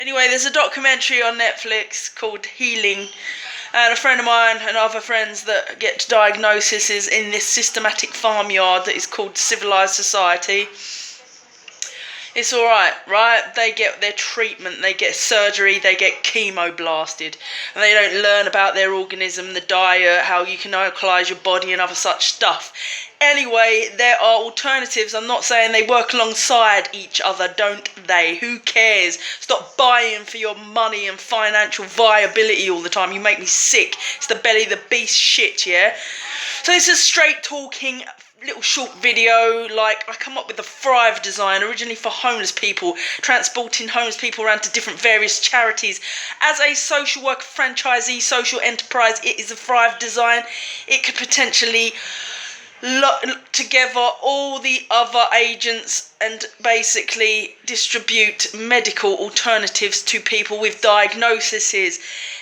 Anyway, there's a documentary on Netflix called Healing, and a friend of mine and other friends that get diagnoses in this systematic farmyard that is called civilized society. It's alright, right? They get their treatment, they get surgery, they get chemo blasted, and they don't learn about their organism, the diet, how you can alkalise your body and other such stuff. Anyway, there are alternatives. I'm not saying they work alongside each other, don't they? Who cares? Stop buying for your money and financial viability all the time. You make me sick. It's the belly of the beast shit, yeah? So it's a straight talking little short video. Like, I come up with the Thrive design originally for homeless people, transporting homeless people around to different various charities. As a social worker franchisee, social enterprise, it is a Thrive design. It could potentially look together all the other agents and basically distribute medical alternatives to people with diagnoses.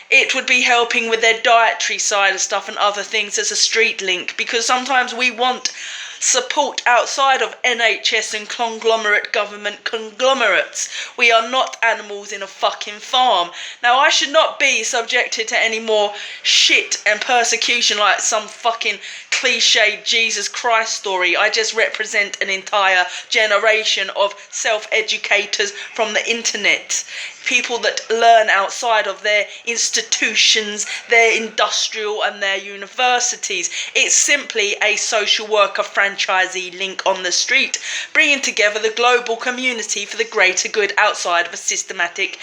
It would be helping with their dietary side of stuff and other things as a street link, because sometimes we want support outside of NHS and conglomerate government conglomerates. We are not animals in a fucking farm. Now, I should not be subjected to any more shit and persecution like some fucking cliched Jesus Christ story. I just represent an entire generation of self-educators from the internet. People that learn outside of their institutions, their industrial and their universities. It's simply a social worker franchisee link on the street, bringing together the global community for the greater good outside of a systematic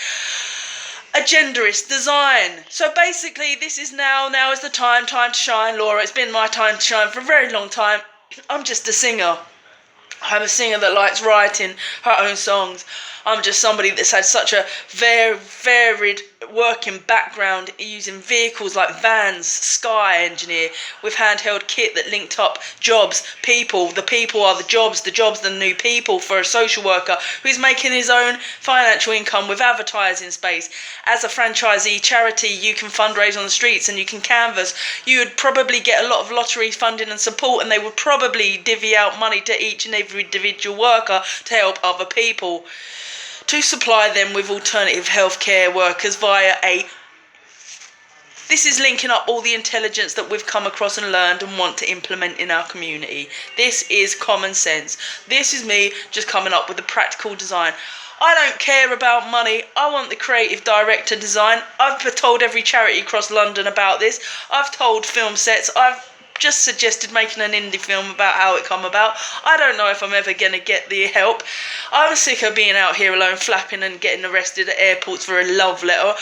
agenderist design. So basically, this is now is the time to shine, Laura. It's been my time to shine for a very long time. I'm just a singer. I'm a singer that likes writing her own songs. I'm just somebody that's had such a very varied working background using vehicles like vans, Sky Engineer, with handheld kit that linked up jobs, people. The people are the jobs the new people for a social worker who's making his own financial income with advertising space. As a franchisee charity, you can fundraise on the streets and you can canvass. You would probably get a lot of lottery funding and support, and they would probably divvy out money to each and every individual worker to help other people, to supply them with alternative healthcare workers via a... This is linking up all the intelligence that we've come across and learned and want to implement in our community. This is common sense. This is me just coming up with a practical design. I don't care about money. I want the creative director design. I've told every charity across London about this. I've told film sets. I've just suggested making an indie film about how it come about. I don't know if I'm ever going to get the help. I'm sick of being out here alone, flapping and getting arrested at airports for a love letter,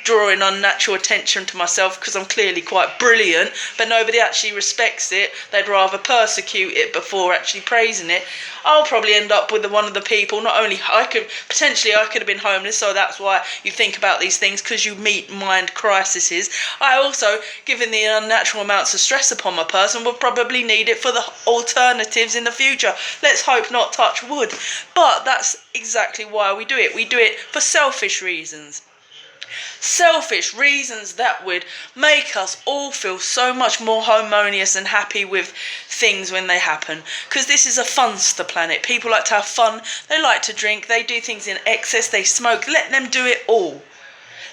drawing unnatural attention to myself because I'm clearly quite brilliant, but nobody actually respects it. They'd rather persecute it before actually praising it. I'll probably end up with one of the people, not only I could have been homeless, so that's why you think about these things, because you meet mind crises. I also, given the unnatural amounts of stress upon my person, will probably need it for the alternatives in the future. Let's hope not, touch wood. But that's exactly why we do it. We do it for selfish reasons. Selfish reasons that would make us all feel so much more harmonious and happy with things when they happen. Because this is a funster planet. People like to have fun, they like to drink, they do things in excess, they smoke. Let them do it all.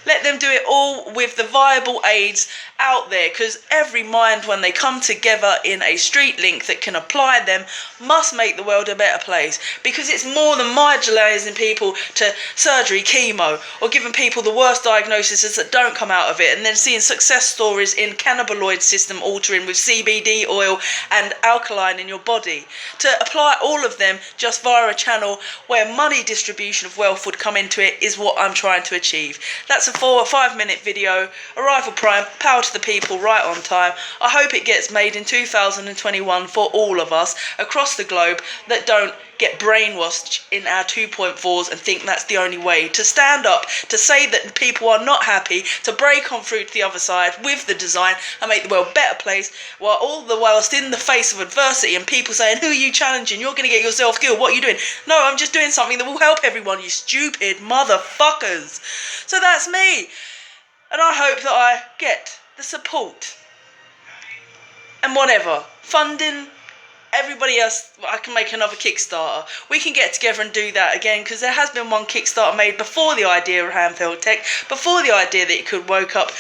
Let them do it all with the viable aids out there, because every mind, when they come together in a street link that can apply them, must make the world a better place. Because it's more than marginalising people to surgery, chemo, or giving people the worst diagnoses that don't come out of it, and then seeing success stories in cannabinoid system altering with CBD oil and alkaline in your body. To apply all of them just via a channel where money distribution of wealth would come into it is what I'm trying to achieve. That's a 4 or 5 minute video. Arrival Prime, power to the people, right on time. I hope it gets made in 2021 for all of us across the globe that don't get brainwashed in our 2.4s and think that's the only way. To stand up, to say that people are not happy, to break on through to the other side with the design and make the world a better place, whilst in the face of adversity and people saying, who are you challenging? You're going to get yourself killed. What are you doing? No, I'm just doing something that will help everyone, you stupid motherfuckers. So that's me. And I hope that I get the support and whatever funding everybody else, I can make another Kickstarter. We can get together and do that again, because there has been one Kickstarter made before the idea of Handheld Tech, before the idea that it could woke up,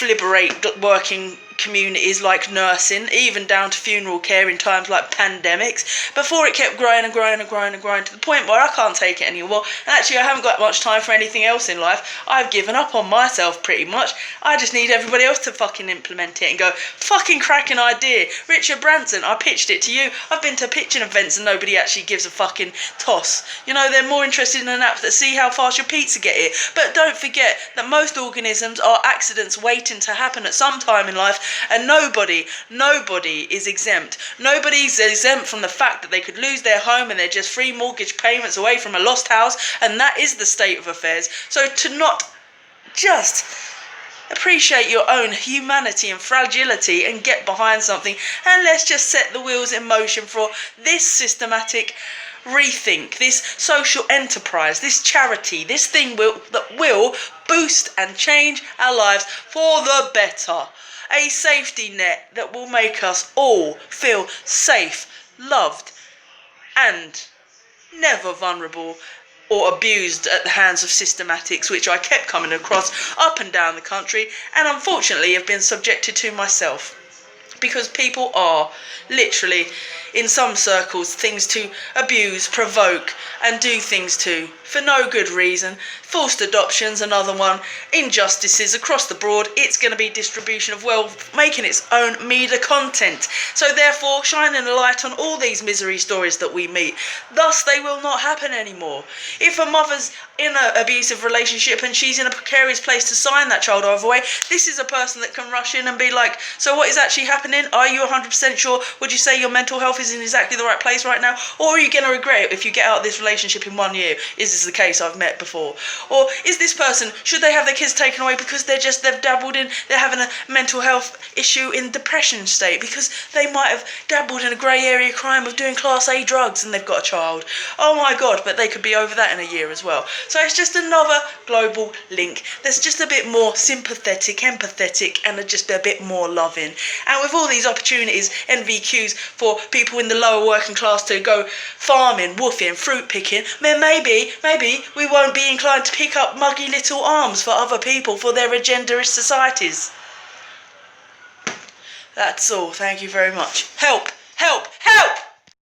liberate working communities like nursing, even down to funeral care in times like pandemics, before it kept growing and growing and growing and growing to the point where I can't take it anymore. And actually, I haven't got much time for anything else in life. I've given up on myself pretty much. I just need everybody else to fucking implement it and go, fucking cracking idea. Richard Branson, I pitched it to you. I've been to pitching events and nobody actually gives a fucking toss. You know, they're more interested in an app that see how fast your pizza get here. But don't forget that most organisms are accidents waiting to happen at some time in life. And nobody is exempt. Nobody's exempt from the fact that they could lose their home and they're just 3 mortgage payments away from a lost house, and that is the state of affairs. So to not just appreciate your own humanity and fragility and get behind something, and let's just set the wheels in motion for this systematic rethink, this social enterprise, this charity, this thing that will boost and change our lives for the better. A safety net that will make us all feel safe, loved, and never vulnerable or abused at the hands of systematics, which I kept coming across up and down the country, and unfortunately have been subjected to myself. Because people are literally, in some circles, things to abuse, provoke, and do things to for no good reason. Forced adoptions, another one. Injustices across the board. It's going to be distribution of wealth, making its own media content. So therefore, shining a light on all these misery stories that we meet. Thus, they will not happen anymore. If a mother's in an abusive relationship and she's in a precarious place to sign that child either way, this is a person that can rush in and be like, so what is actually happening? Are you 100% sure? Would you say your mental health is in exactly the right place right now? Or are you going to regret it if you get out of this relationship in 1 year? Is this the case I've met before? Or is this person, should they have their kids taken away because they've dabbled in, they're having a mental health issue in depression state because they might have dabbled in a grey area crime of doing class A drugs and they've got a child? Oh my God, but they could be over that in a year as well. So it's just another global link that's just a bit more sympathetic, empathetic, and just a bit more loving. And with all these opportunities, NVQs for people in the lower working class to go farming, woofing, fruit picking, then maybe we won't be inclined to pick up muggy little arms for other people for their agendaist societies. That's all. Thank you very much. Help! Help! Help!